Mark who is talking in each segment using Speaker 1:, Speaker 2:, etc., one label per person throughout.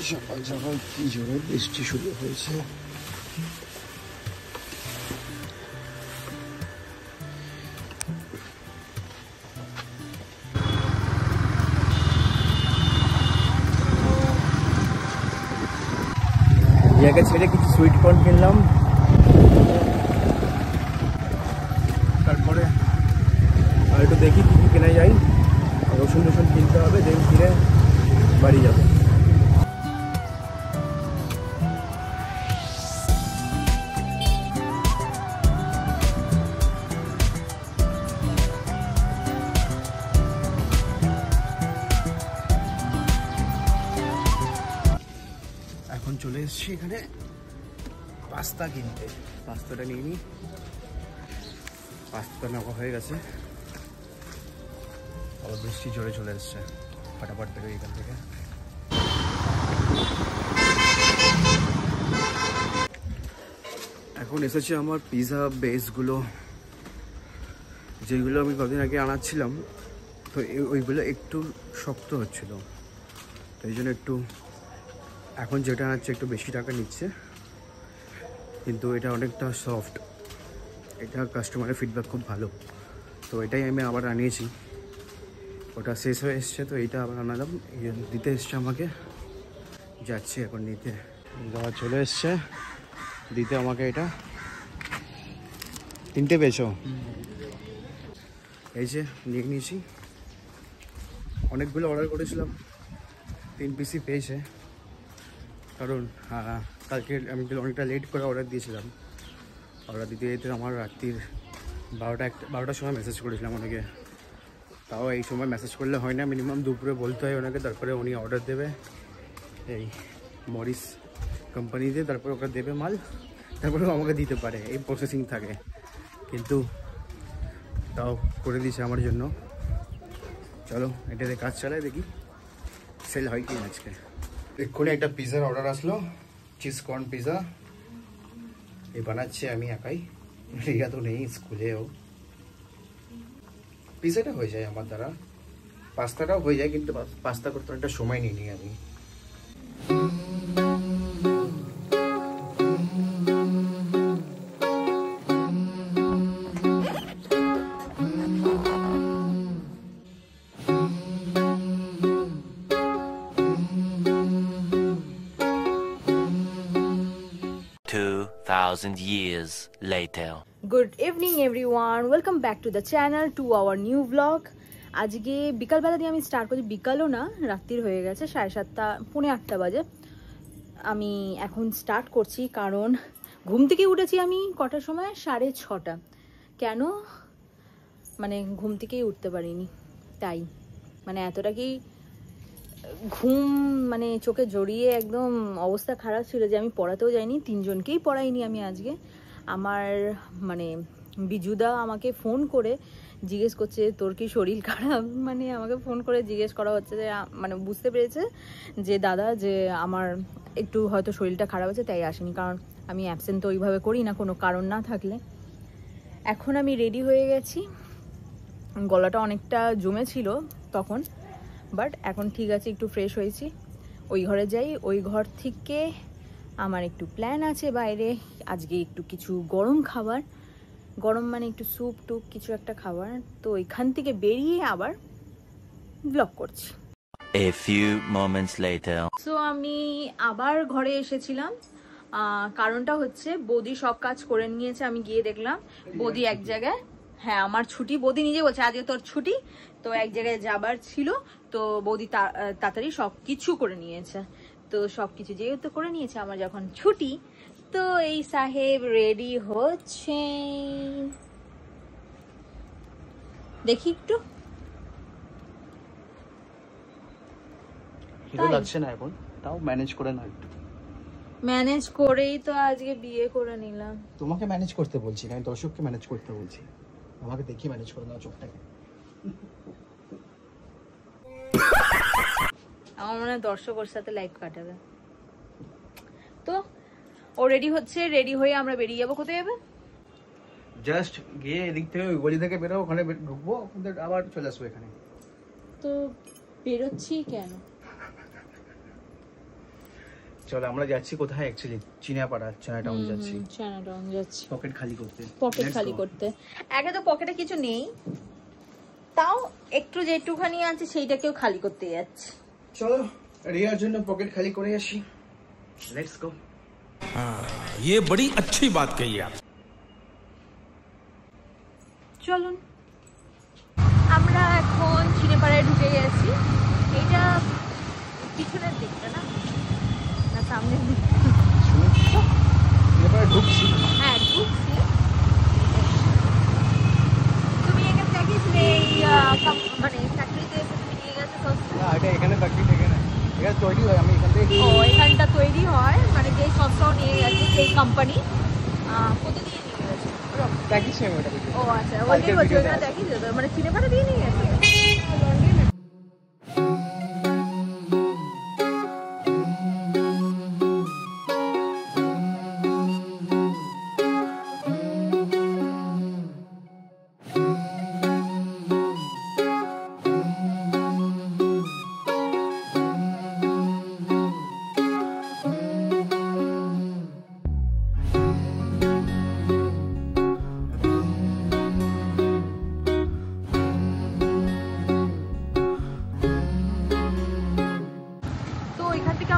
Speaker 1: সকাল সকাল কি জোরে বৃষ্টি শুরু হয়েছে। জায়গা ছেড়ে কিছু সুইট কর্ন কিনলাম, তারপরে আর একটু দেখি কি কেনা যায়। রসুন টসুন কিনতে হবে, দেন কিনে বাড়ি যাবো। এখন চলে এসেছি এখানে পাস্তা কিনতে। পাস্তাটা নিয়ে নিই। পাস্তা নেওয়া হয়ে গেছে, আবার বৃষ্টি জোরে চলে এসছে। ফাটাফাট থেকে এখান থেকে এখন এসেছে আমার পিৎজা বেসগুলো, যেগুলো আমি কদিন আগে আনাচ্ছিলাম। তো ওইগুলো একটু শক্ত হচ্ছিল, তো এই জন্য একটু এখন যেটা আনাচ্ছে একটু বেশি টাকা নিচ্ছে, কিন্তু এটা অনেকটা সফট। এটা কাস্টমারের ফিডব্যাক খুব ভালো, তো এটাই আমি আবার আনিয়েছি। ওটা শেষ হয়ে এসছে, তো এইটা আবার আনালাম। দিতে এসছে আমাকে, যাচ্ছি এখন নিতে। দাদা চলে এসছে দিতে আমাকে। এটা 3টে পেয়েছো? এই যে নিয়ে নিয়েছি। অনেকগুলো অর্ডার করেছিলাম, 3 পিসই পেয়েছে। কারণ কালকে আমি অনেকটা লেট করে অর্ডার দিয়েছিলাম। অর্ডার দিতে যেতে আমার রাত্রির 12টার সময় মেসেজ করেছিলাম ওনাকে। তাও এই সময় মেসেজ করলে হয় না, মিনিমাম দুপুরে বলতে হয় ওনাকে, তারপরে উনি অর্ডার দেবে এই মরিস কোম্পানিতে, তারপরে ওকে দেবে মাল, তারপরে আমাকে দিতে পারে। এই প্রসেসিং থাকে, কিন্তু তাও করে দিয়েছে আমার জন্য। চলো এটাতে কাজ চালায়, দেখি সেল হয় কি আজকে। এক্ষুনি একটা পিৎজার অর্ডার আসলো, চিজ কর্ন পিৎজা। এই বানাচ্ছি আমি একাই, রিয়া তো নেই স্কুলেও। পিৎজাটা হয়ে যায় আমার দ্বারা, পাস্তাটাও হয়ে যায়, কিন্তু পাস্তা করতে অনেকটা সময় নিই আমি।
Speaker 2: Years later.
Speaker 3: Good evening everyone, welcome back to the channel, to our new vlog. আজকে বিকালবেলা দিয়ে আমি স্টার্ট করছি। বিকালও না, রাত্রির হয়ে গেছে, 7:30 পৌনে 8টা বাজে। আমি এখন স্টার্ট করছি কারণ ঘুম থেকে উঠেছি আমি কটার সময়, 6:30। কেন মানে ঘুম থেকেই উঠতে পারিনি, তাই মানে এতটা কি ঘুম মানে চোখে জড়িয়ে একদম অবস্থা খারাপ ছিল যে আমি পড়াতেও যাইনি। 3জনকেই পড়াইনি আমি আজকে। আমার মানে বিজুদা আমাকে ফোন করে জিজ্ঞেস করছে তোর কি শরীর খারাপ, মানে আমাকে ফোন করে জিজ্ঞেস করা হচ্ছে যে মানে বুঝতে পেরেছে যে দাদা যে আমার একটু হয়তো শরীরটা খারাপ আছে, তাই আসেনি। কারণ আমি অ্যাবসেন্ট তো ওইভাবে করি না কোনো কারণ না থাকলে। এখন আমি রেডি হয়ে গেছি, গলাটা অনেকটা জমেছিল তখন, বাট এখন ঠিক আছে, একটু ফ্রেশ হয়েছি। ওই ঘরে যাই, ওই ঘর থেকে আমার একটু প্ল্যান আছে বাইরে আজকে একটু কিছু গরম খাবার, গরম মানে একটু স্যুপ টুপ কিছু একটা খাবার, তো ওইখান থেকে বেরিয়ে আবার ব্লগ করছি।
Speaker 2: A few moments later.
Speaker 3: So আমি আবার ঘরে এসেছিলাম, কারণটা হচ্ছে বৌদি সব কাজ করে নিয়েছে। আমি গিয়ে দেখলাম বৌদি এক জায়গায়, হ্যাঁ আমার ছুটি, বৌদি নিজে বলছে আজকে তোর ছুটি, তো এক জায়গায় যাবার ছিল, তো বৌদি তাড়াতাড়ি সব কিছু করে নিয়েছে। তো সব কিছু যেহেতু করে নিয়েছে, আমার যখন ছুটি, তো এই সাহেব রেডি হচ্ছে, দেখি একটু
Speaker 1: হিরো লাগছে না এখন, তাও ম্যানেজ করে না একটু।
Speaker 3: ম্যানেজ করেই তো আজকে বিয়ে করে নিলাম।
Speaker 1: তোমাকে ম্যানেজ করতে বলছি না, আমি দর্শককে ম্যানেজ করতে বলছি। আমাকে দেখি ম্যানেজ করে নাও চোখটাকে।
Speaker 3: আমার মনে হয় দর্শক ওর সাথে লাইফ কাটাবে। তো ও রেডি হচ্ছে, রেডি হয়ে আমরা বেরিয়ে যাবো। কোথায় যাবে?
Speaker 1: জাস্ট গিয়ে এদিক থেকে ওই গলি থেকে বেরো, ওখানে ঢুকবো, আবার চলে আসবো এখানে।
Speaker 3: তো বেরোচ্ছি কেন?
Speaker 1: চলো আমরা যাচ্ছি কোথায় অ্যাকচুয়ালি? চিনাপাড়া, চায়নাটাউন যাচ্ছি।
Speaker 3: চায়নাটাউন যাচ্ছি
Speaker 1: পকেট খালি করতে।
Speaker 3: পকেট খালি করতে। আগে তো পকেটে কিছু নেই, তাও একটু যেটুখানি আছে সেইটাকেও খালি করতে যাচ্ছি।
Speaker 1: চলো রিয়ার জন্য পকেট খালি করে আসি। Let's go.
Speaker 4: ये बड़ी अच्छी बात कही आप।
Speaker 3: চলুন আমরা এখন চিনেপাড়ায় ঢুকে গেছি। এইটা পিছনের দিকটা না, না সামনের দিকটা?
Speaker 1: এবারে ঢুকছি।
Speaker 3: হ্যাঁ ঢুকছি। তুমি এখানে দেখিয়েছিলে এই মানে ফ্যাক্টরিতে তুমি নিয়ে গেছো সব?
Speaker 1: না এটা এখানে ফ্যাক্টরি থেকে না, এটা তৈরি হয়, আমি এখান থেকে।
Speaker 3: ও এখানটা তৈরি হয়, মানে যে সসটাও নিয়ে গেছে সেই কোম্পানি। কত দিয়ে নিয়ে গেছে?
Speaker 1: প্যাকেজ সেম ওটা।
Speaker 3: ও আচ্ছা, ওইটাই বলছি, ওইখানে দেখিয়েছো তো, মানে চিনেপাড়া দিয়ে নিয়ে গেছে।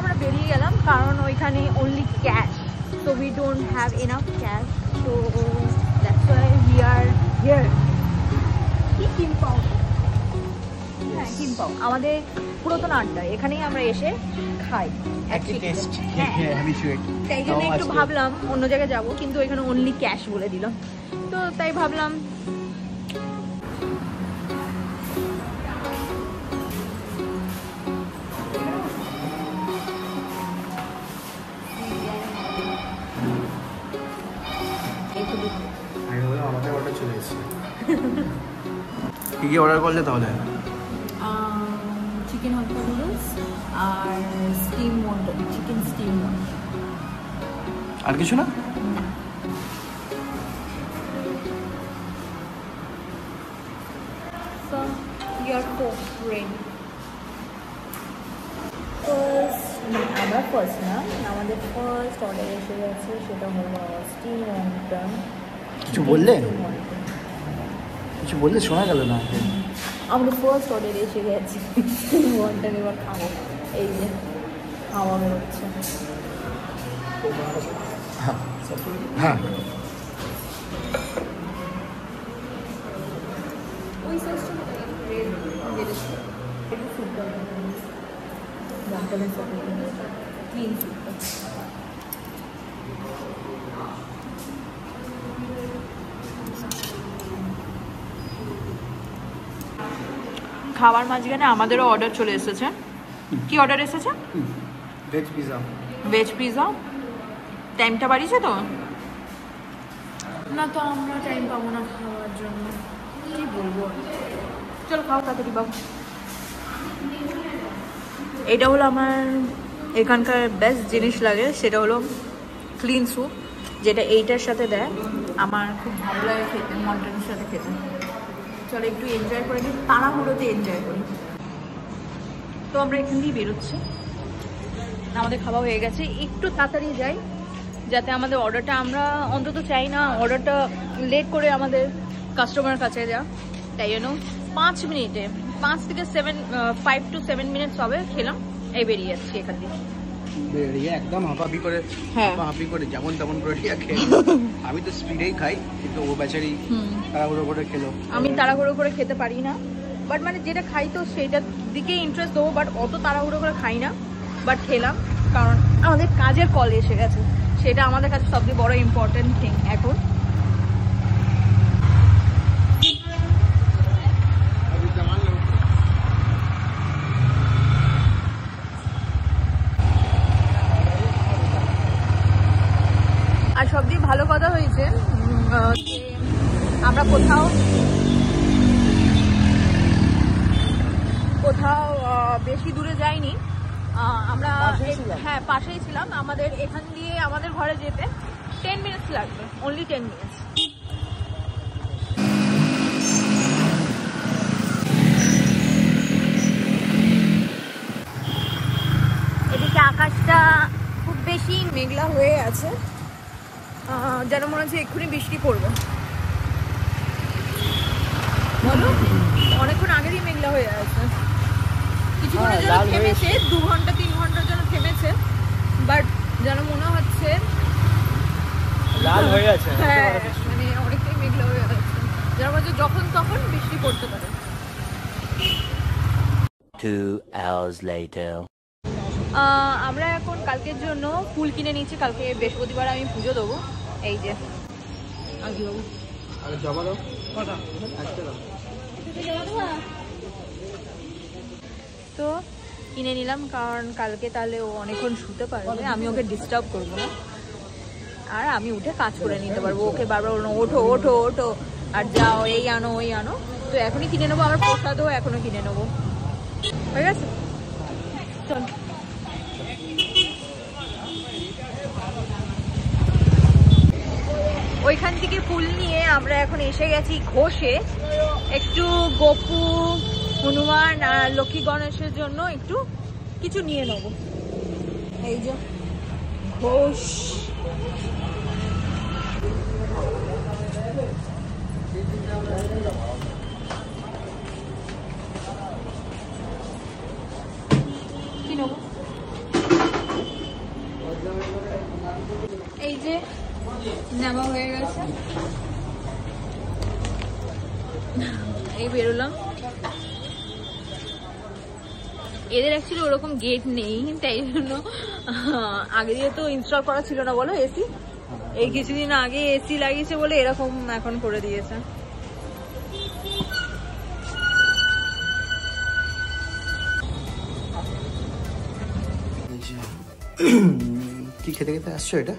Speaker 3: আমরা বেরিয়ে গেলাম কারণ ওইখানে only cash, so we don't have enough cash, so that's why we are here. কি কিমপাও? হ্যাঁ কিমপাও আমাদের পুরাতন আড্ডা, এখানেই আমরা এসে খাই।
Speaker 1: একই টেস্ট,
Speaker 3: হ্যাঁ
Speaker 1: হ্যাবিচুয়েট।
Speaker 3: তাই জন্য একটু ভাবলাম অন্য জায়গায় যাব, কিন্তু এখানে only cash বলে দিল, তো তাই ভাবলাম
Speaker 1: আমাদের অর্ডার চলে এসেছে। কি কি অর্ডার করলে তাহলে?
Speaker 3: চিকেন হাক্কা নুডলস আর steam mutton, chicken steam mutton.
Speaker 1: আর কিছু না?
Speaker 3: So your course ready. First আমরা ফার্স্ট না, আমাদের ফার্স্ট অর্ডার এসে গেছে, সেটা হলো স্টিম মটন।
Speaker 1: কিছু বললে? কিছু বললে শোনা গেল না।
Speaker 3: আমাদের ফার্স্ট অর্ডার এসে গেছে স্টিম মটন, এবার খাবো। এই যে খাওয়া বেরোচ্ছে।
Speaker 1: হ্যাঁ
Speaker 3: ওই সসটা একটু সুপটা মটনের সাথে ক্লিন সুপটা। খাবার মাঝখানে আমাদেরও অর্ডার চলে এসেছে। কি অর্ডার এসেছে?
Speaker 1: Veg pizza.
Speaker 3: Veg pizza. টাইমটা বাড়িয়েছে তো না, তো আমরা টাইম পাবো না খাওয়ার জন্য, কি বলবো। চলো খাও তাড়াতাড়ি বাবু। এটা হলো আমার এখানকার বেস্ট জিনিস লাগে, সেটা হলো ক্লিন স্যুপ, যেটা এইটার সাথে দেয়। আমার খুব ভালো লাগে খেতে, মটনের সাথে খেতে। চলো একটু এনজয় করে নিই, তাড়াহুড়োতে এনজয় করি। তো আমরা এখান দিয়ে বেরোচ্ছি, আমাদের খাওয়া হয়ে গেছে, একটু তাড়াতাড়ি যাই যাতে আমাদের অর্ডারটা, আমরা অন্তত চাই না অর্ডারটা লেট করে আমাদের কাস্টমার কাছে যা, তাই জন্য 5 মিনিটে 5 থেকে 5 to 7 মিনিটস হবে খেলাম, এই বেরিয়ে যাচ্ছি এখান দিয়ে।
Speaker 1: বেরিয়ে একদম হাঁপাহাঁপি করে,
Speaker 3: হ্যাঁ
Speaker 1: হাঁপাহাঁপি করে যেমন তেমন করে রিয়া খেয়ে। আমি তো স্পিডেই খাই, কিন্তু ও বেচারি তাড়াহুড়ো করে খেলো।
Speaker 3: আমি তাড়াহুড়ো করে খেতে পারি না, বাট মানে যেটা খাই তো সেটার দিকে ইন্টারেস্ট দেবো, বাট অত তাড়াহুড়ো করে খাই না। বাট খেলাম কারণ আমাদের কাজের কল এসে গেছে, সেটা আমাদের কাছে সবচেয়ে বড় ইম্পর্টেন্ট থিং এখন। আর সবচেয়ে ভালো কথা হয়েছে যে আমরা কোথাও বেশি দূরে যাইনি, আমরা হ্যাঁ পাশেই ছিলাম। আমাদের এখান দিয়ে আমাদের ঘরে যেতে 10 মিনিটস লাগবে, অনলি 10 মিনিটস। এদিকে আকাশটা খুব মেঘলা হয়ে আছে, যেন মনে হচ্ছে এক্ষুনি বৃষ্টি পড়বে। বলো, অনেকক্ষণ আগেরই মেঘলা হয়ে আছে, কিছুক্ষণের জন্য থেমেছে, 2 ঘন্টা 3 ঘন্টার জন্য থেমেছে, বাট যেন মনে হচ্ছে
Speaker 1: লাল হয়ে আছে।
Speaker 3: হ্যাঁ, মানে অনেকটাই মেঘলা হয়ে আছে, যেন মনে হচ্ছে যখন তখন বৃষ্টি পড়তে পারে।
Speaker 2: 2 hours later.
Speaker 3: আমরা এখন কালকের জন্য ফুল কিনে নিচ্ছি, কালকে বৃহস্পতিবার আমি পুজো দেবো। এই যে তো কিনে নিলাম, কারণ কালকে তাহলে ও অনেকক্ষণ শুতে পারবে, আমি ওকে ডিস্টার্ব করবো না, আর আমি উঠে কাজ করে নিতে পারবো। ওকে বারবার বলবো ওঠো ওঠো ওঠো আর যাও, এই আনো ওই আনো। তো এখনই কিনে নেবো, আমার প্রসাদও এখনো কিনে নেবো। হয়ে গেছে, চল। ওইখান থেকে ফুল নিয়ে আমরা এখন এসে গেছি ঘোষে, একটু গোপু, হনুমান আর লক্ষ্মী গণেশের জন্য একটু কিছু নিয়ে নেব। এই যে ঘোষ, কি নেব? এই যে নেওয়া হয়ে গেছে, এই বেরোলাম। এদের অ্যাকচুয়ালি ওরকম গেট নেই, তাই জন্য আগে দিয়ে তো ইনস্টল করা ছিল না, বলো এসি, এই কিছুদিন আগে এসি লাগিয়েছে বলে এরকম এখন করে দিয়েছে।
Speaker 1: কি খেতে খেতে আসছো এটা?